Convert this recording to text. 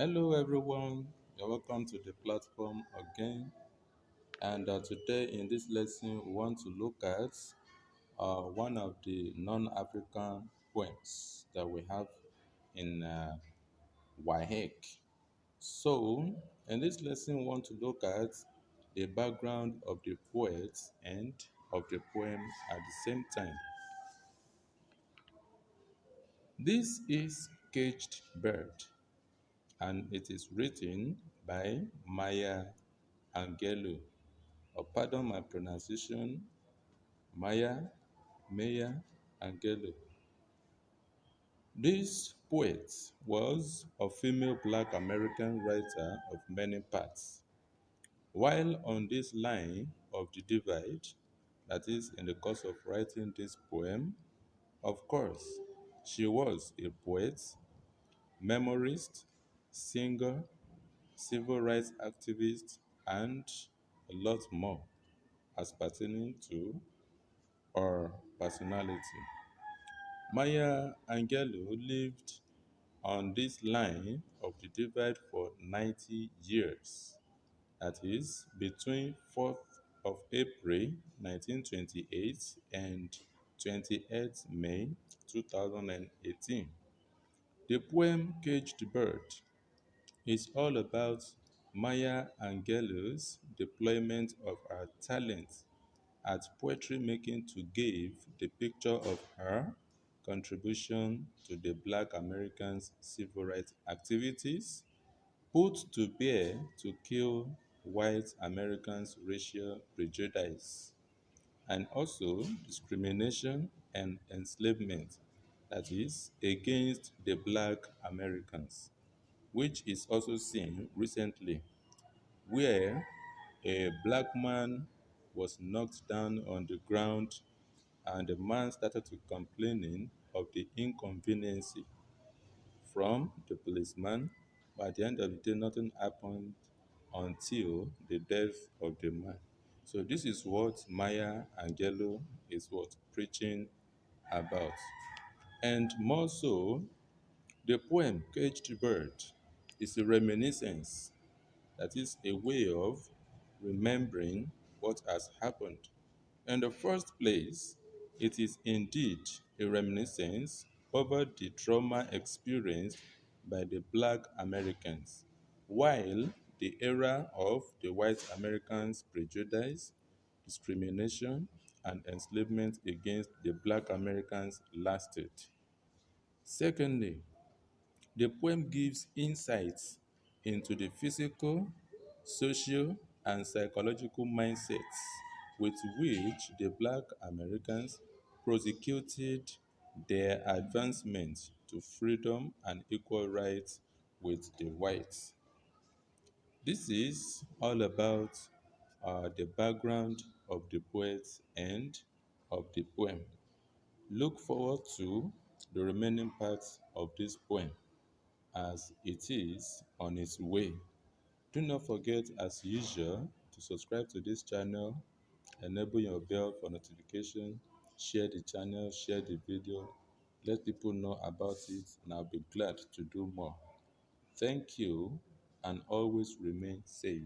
Hello, everyone. You're welcome to the platform again. And today, in this lesson, we want to look at one of the non African poems that we have in WAHEC. So, in this lesson, we want to look at the background of the poet and of the poem at the same time. This is Caged Bird, and it is written by Maya Angelou. Pardon my pronunciation, Maya Angelou. This poet was a female black American writer of many parts. While on this line of the divide, that is, in the course of writing this poem, of course, she was a poet, memorist, singer, civil rights activist, and a lot more as pertaining to her personality. Maya Angelou lived on this line of the divide for 90 years. That is, between 4th of April 1928 and 28th May 2018. The poem Caged Bird is all about Maya Angelou's deployment of her talent at poetry making to give the picture of her contribution to the Black Americans' civil rights activities, put to bear to kill white Americans' racial prejudice, and also discrimination and enslavement, that is, against the Black Americans, which is also seen recently, where a black man was knocked down on the ground and the man started to complaining of the inconvenience from the policeman. But at the end of the day, nothing happened until the death of the man. So this is what Maya Angelou is what preaching about. And more so, the poem Caged Bird is a reminiscence, that is a way of remembering what has happened. In the first place, it is indeed a reminiscence over the trauma experienced by the Black Americans, while the era of the white Americans' prejudice, discrimination, and enslavement against the Black Americans lasted. Secondly, the poem gives insights into the physical, social, and psychological mindsets with which the Black Americans prosecuted their advancement to freedom and equal rights with the whites. This is all about the background of the poet and of the poem. Look forward to the remaining parts of this poem as it is on its way. Do not forget, as usual, to subscribe to this channel, enable your bell for notification, share the channel, share the video, let people know about it, and I'll be glad to do more. Thank you, and always remain safe.